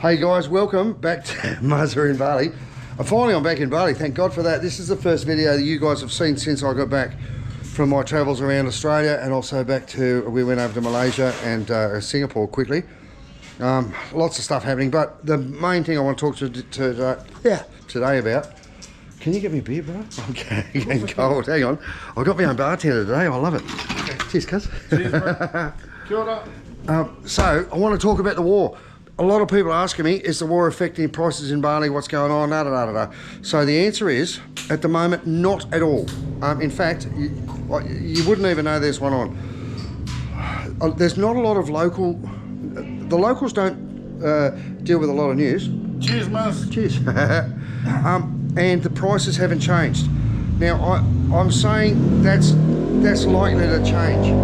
Hey guys, welcome back to Muzza in Bali. I'm back in Bali, thank God for that. This is the first video that you guys have seen since I got back from my travels around Australia, and also we went over to Malaysia and Singapore quickly. Lots of stuff happening, but the main thing I want to talk today about. Can you get me a beer, bro? Okay, getting cold. Hang on. I've got my own bartender today. I love it. Cheers, cuz. Cheers, bro. Kia ora. So, I want to talk about the war. A lot of people are asking me, is the war affecting prices in Bali? What's going on? So the answer is, at the moment, not at all. In fact, you wouldn't even know there's one on. There's not a lot of local... The locals don't deal with a lot of news. Cheers, Muzz. Cheers. And the prices haven't changed. Now, I'm saying that's likely to change.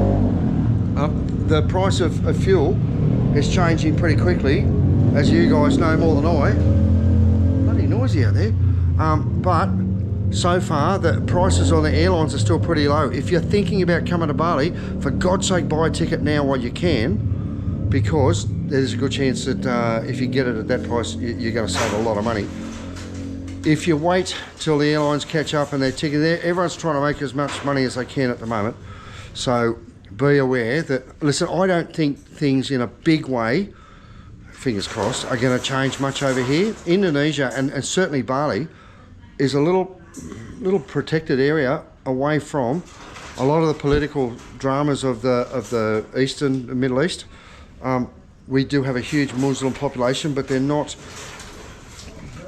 The price of fuel is changing pretty quickly, as you guys know more than I. Bloody noisy out there. But so far, the prices on the airlines are still pretty low. If you're thinking about coming to Bali, for God's sake, buy a ticket now while you can, because there's a good chance that if you get it at that price, you're going to save a lot of money. If you wait till the airlines catch up and they're ticking there, everyone's trying to make as much money as they can at the moment. So be aware that, listen, I don't think things in a big way, fingers crossed, are going to change much over here. Indonesia and certainly Bali is a little protected area away from a lot of the political dramas of the Middle East. We do have a huge Muslim population, but they're not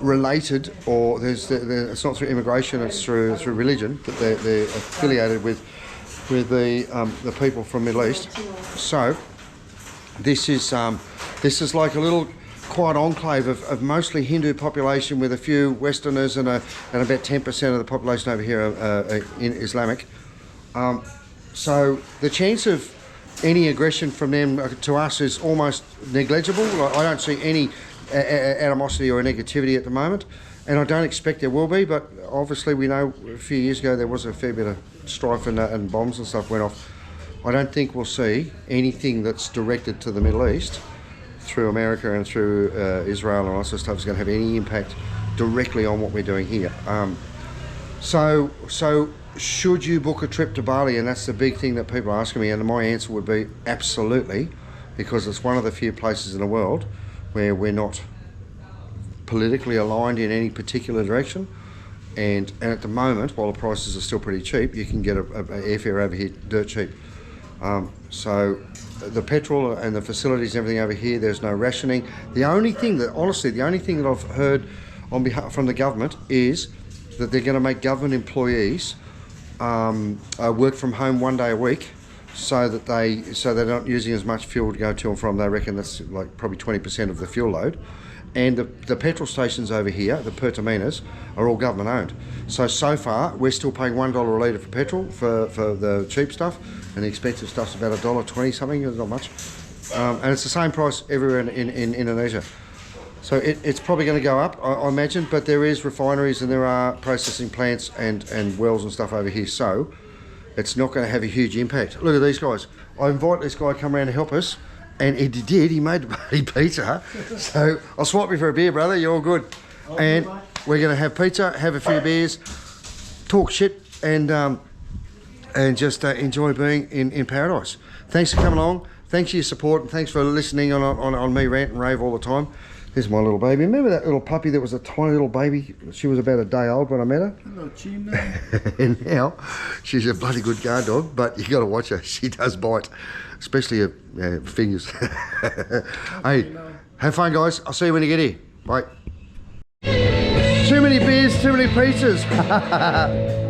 related, or it's not through immigration, it's through religion, but they're affiliated with the people from Middle East. So this is like a little quiet enclave of mostly Hindu population, with a few Westerners and about 10% of the population over here are in Islamic. So the chance of any aggression from them to us is almost negligible. I don't see any animosity or negativity at the moment, and I don't expect there will be, but obviously we know a few years ago there was a fair bit of strife and bombs and stuff went off. I don't think we'll see anything that's directed to the Middle East through America and through Israel and all that sort of stuff is going to have any impact directly on what we're doing here. So should you book a trip to Bali? And that's the big thing that people are asking me, and my answer would be absolutely, because it's one of the few places in the world where we're not politically aligned in any particular direction, and at the moment, while the prices are still pretty cheap, you can get an airfare over here dirt cheap. So the petrol and the facilities and everything over here, there's no rationing. The only thing that I've heard on behalf from the government is that they're going to make government employees work from home 1 day a week, so they're not using as much fuel to go to and from. They reckon that's like probably 20% of the fuel load. And the petrol stations over here, the Pertaminas, are all government owned. So far, we're still paying $1 a litre for petrol for the cheap stuff, and the expensive stuff's about $1.20 something, it's not much. And it's the same price everywhere in Indonesia. So it's probably going to go up, I imagine, but there is refineries and there are processing plants and wells and stuff over here, so it's not going to have a huge impact. Look at these guys. I invite this guy to come around and help us, and he did. He made the bloody pizza. So I'll swap you for a beer, brother. You're all good. And we're going to have pizza, have a few beers, talk shit, and just enjoy being in paradise. Thanks for coming along. Thanks for your support, and thanks for listening on me rant and rave all the time. Here's my little baby. Remember that little puppy that was a tiny little baby? She was about a day old when I met her. Hello, Gina. And now she's a bloody good guard dog, but you got to watch her. She does bite, especially her fingers. Hey, have fun, guys. I'll see you when you get here. Bye. Too many beers, too many pizzas.